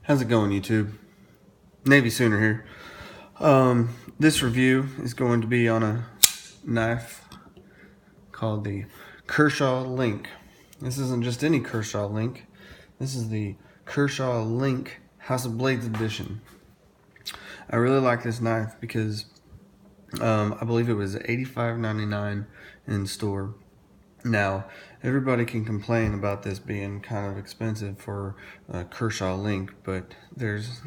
How's it going, YouTube? Navy Sooner here. This review is going to be on a knife called the Kershaw Link. This isn't just any Kershaw Link. This is the Kershaw Link House of Blades edition. I really like this knife because I believe it was $85.99 in store. Now, everybody can complain about this being kind of expensive for Kershaw Link, but there's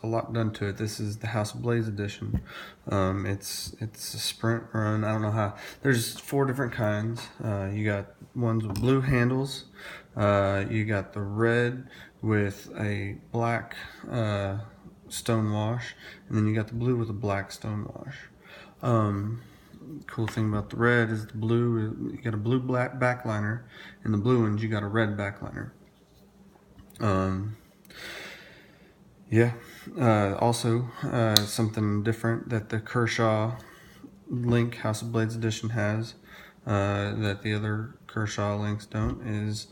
a lot done to it. This is the House of Blades edition. It's a sprint run. I don't know how. There's 4 different kinds. You got ones with blue handles. You got the red with a black stone wash, and then you got the blue with a black stone wash. Cool thing about the red is the blue, you got a blue black backliner, and the blue ones you got a red backliner. Also something different that the Kershaw Link House of Blades edition has that the other Kershaw Links don't is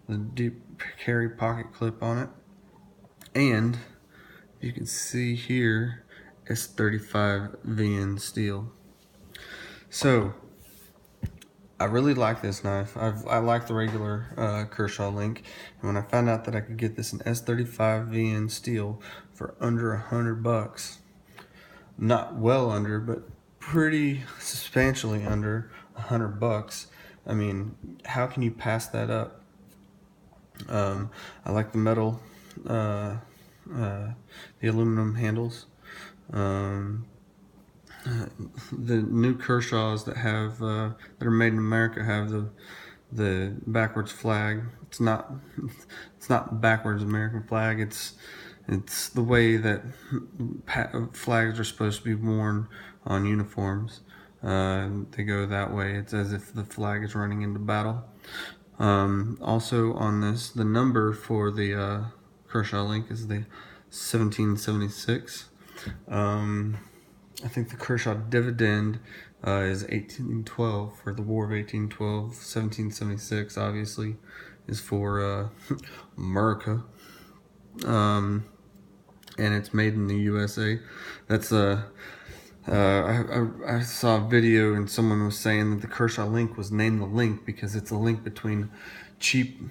the deep carry pocket clip on it, and you can see here S35 VN steel. So I really like this knife. I like the regular Kershaw Link, and when I found out that I could get this in S35 VN steel for under $100, not well under, but pretty substantially under $100, I mean, how can you pass that up? I like the metal, the aluminum handles. The new Kershaws that have that are made in America have the backwards flag. It's not backwards American flag. It's the way that flags are supposed to be worn on uniforms. They go that way. It's as if the flag is running into battle. Also on this, the number for the Kershaw Link is the 1776. I think the Kershaw dividend is 1812 for the War of 1812. 1776 obviously is for America, and it's made in the USA. That's I saw a video and someone was saying that the Kershaw Link was named the Link because it's a link between cheaper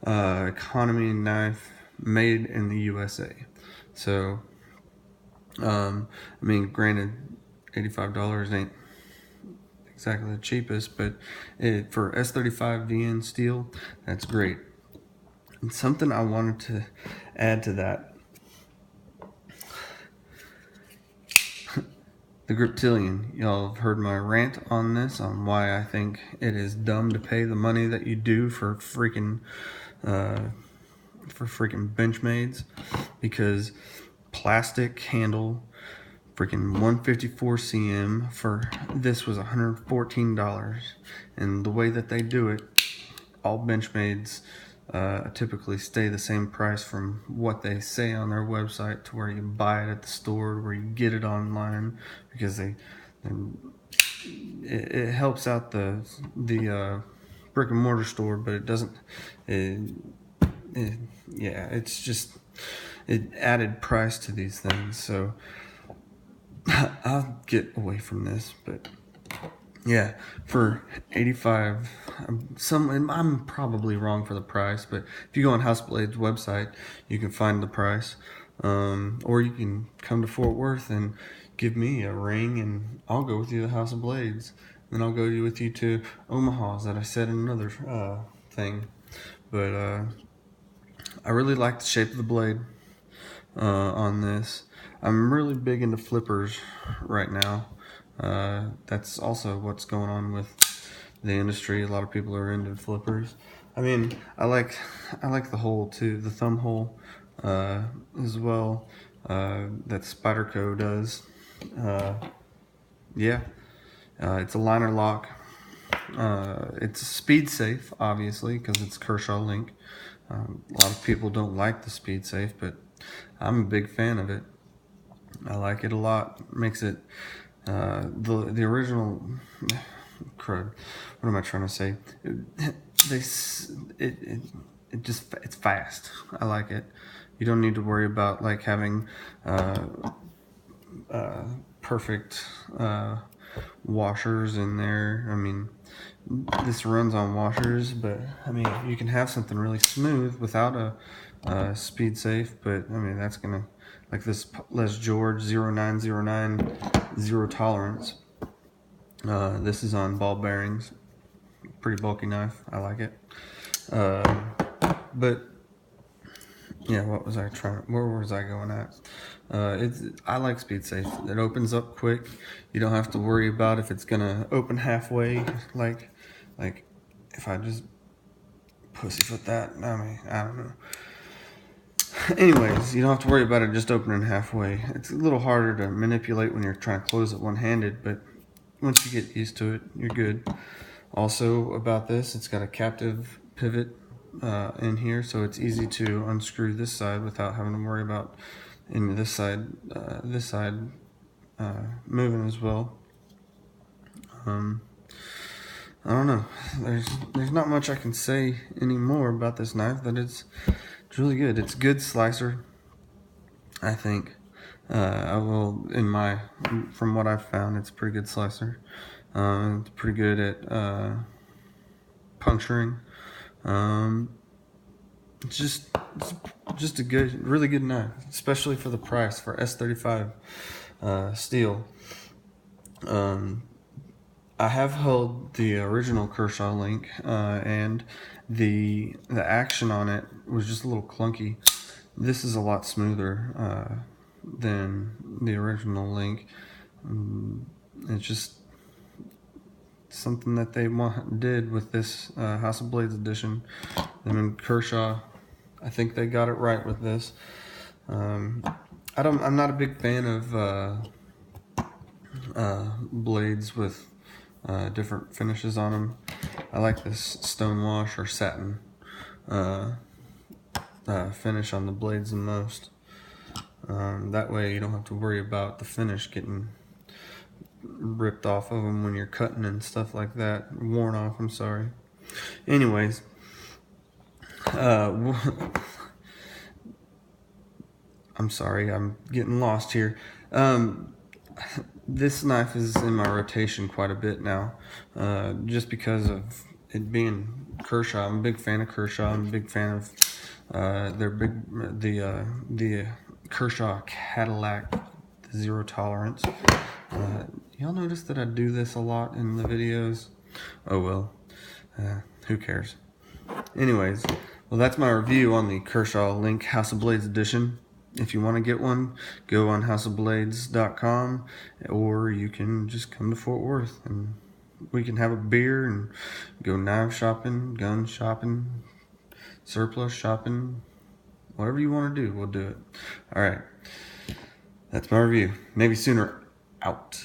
economy knife made in the USA. So I mean, granted, $85 ain't exactly the cheapest, but for S35 VN steel, that's great. And something I wanted to add to that, the Griptilian. Y'all have heard my rant on this, on why I think it is dumb to pay the money that you do for freaking Benchmades, because plastic handle, freaking 154 cm for this was $114, and the way that they do it, all Benchmades typically stay the same price from what they say on their website to where you buy it at the store, where you get it online, because it helps out the brick and mortar store, but it doesn't. Yeah, it's just added price to these things. So I'll get away from this, but yeah, for $85, I'm probably wrong for the price, but if you go on House Blades website, you can find the price, or you can come to Fort Worth and give me a ring, and I'll go with you to House of Blades. Then I'll go with you to Omaha's that I said in another thing. But I really like the shape of the blade on this. I'm really big into flippers right now. That's also what's going on with the industry. A lot of people are into flippers. I mean, I like the hole too, the thumb hole as well, that Spyderco does. It's a liner lock. It's speed safe, obviously, because it's Kershaw Link. A lot of people don't like the speed safe, but I'm a big fan of it. I like it a lot. It makes it the original crud. What am I trying to say? it's fast. I like it. You don't need to worry about like having perfect washers in there. I mean, this runs on washers, but I mean, you can have something really smooth without a speed safe. But I mean, that's gonna, like this Les George 0909 zero tolerance. This is on ball bearings. Pretty bulky knife. I like it. But yeah, where was I going at? I like speed safe. It opens up quick. You don't have to worry about if it's gonna open halfway. Like if I just pussyfoot that, I mean, I don't know. Anyways, you don't have to worry about it just opening halfway. It's a little harder to manipulate when you're trying to close it one-handed, but once you get used to it, you're good. Also about this, it's got a captive pivot in here, so it's easy to unscrew this side without having to worry about this side moving as well. I don't know. There's not much I can say anymore about this knife. That it's really good. It's a good slicer, I think. From what I've found, it's a pretty good slicer. It's pretty good at puncturing. It's just a really good knife, especially for the price for S35 steel. I have held the original Kershaw Link, and the action on it was just a little clunky. This is a lot smoother than the original Link. It's just something that they did with this House of Blades edition. And in Kershaw, I think they got it right with this. I'm not a big fan of blades with different finishes on them. I like this stonewash or satin finish on the blades the most. That way you don't have to worry about the finish getting ripped off of them when you're cutting and stuff like that. Worn off, I'm sorry. Anyways, I'm sorry, I'm getting lost here. This knife is in my rotation quite a bit now, just because of it being Kershaw. I'm a big fan of Kershaw. I'm a big fan of the Kershaw Cadillac zero tolerance. Y'all notice that I do this a lot in the videos? Oh well, who cares? Anyways, well, that's my review on the Kershaw Link House of Blades edition. If you want to get one, go on houseofblades.com, or you can just come to Fort Worth and we can have a beer and go knife shopping, gun shopping, surplus shopping, whatever you want to do, we'll do it. All right, that's my review. Navy Sooner out.